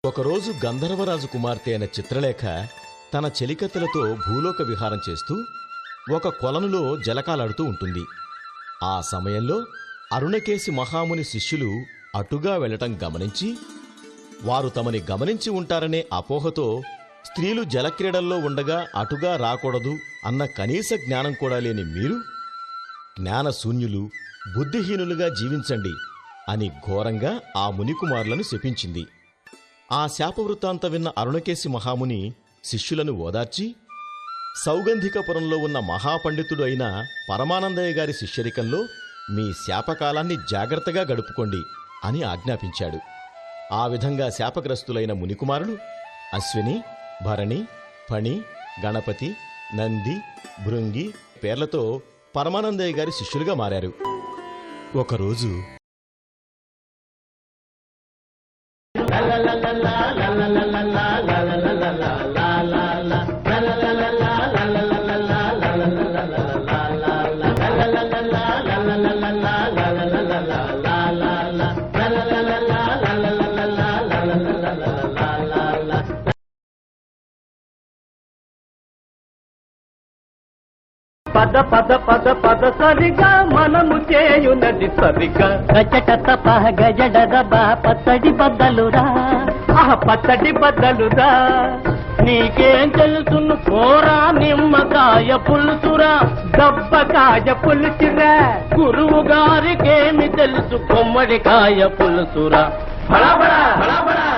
ఒకరోజు గంధర్వరాజు కుమార్తె అయిన చిత్రలేఖ తన చెలికత్తెలతో భూలోక విహారం చేస్తూ ఒక కొలనులో జలకాలాడుతూ ఉంటుంది. ఆ సమయంలో అరుణకేశి మహాముని శిష్యులు అటుగా వెళ్లటం గమనించి, వారు తమని గమనించి ఉంటారనే అపోహతో స్త్రీలు జలక్రీడల్లో ఉండగా అటుగా రాకూడదు అన్న కనీస జ్ఞానం కూడా లేని మీరు జ్ఞానశూన్యులు, బుద్ధిహీనులుగా జీవించండి అని ఘోరంగా ఆ మునికుమారులను శపించింది. ఆ శాపవృత్తాంత విన్న అరుణకేశి మహాముని శిష్యులను ఓదార్చి, సౌగంధికపురంలో ఉన్న మహాపండితుడు అయిన పరమానందయ్య గారి శిష్యరికంలో మీ శాపకాలాన్ని జాగ్రత్తగా గడుపుకోండి అని ఆజ్ఞాపించాడు. ఆ విధంగా శాపగ్రస్తులైన మునికుమారులు అశ్విని, భరణి, ఫణి, గణపతి, నంది, భృంగి పేర్లతో పరమానందయ్య గారి శిష్యులుగా మారారు. ఒకరోజు పద పద పద పద సరిగా మనము చేయునది సరిగా గజట తప గజడ పచ్చడి బద్దలురా పచ్చడి బద్దలురా. నీకేం తెలుసును కోరా నిమ్మకాయ పులుసురా, దబ్బకాయ పులుసురా. గురువు గారికేమి తెలుసు కొమ్మడికాయ పులుసురా. బడా బడా బడా బడా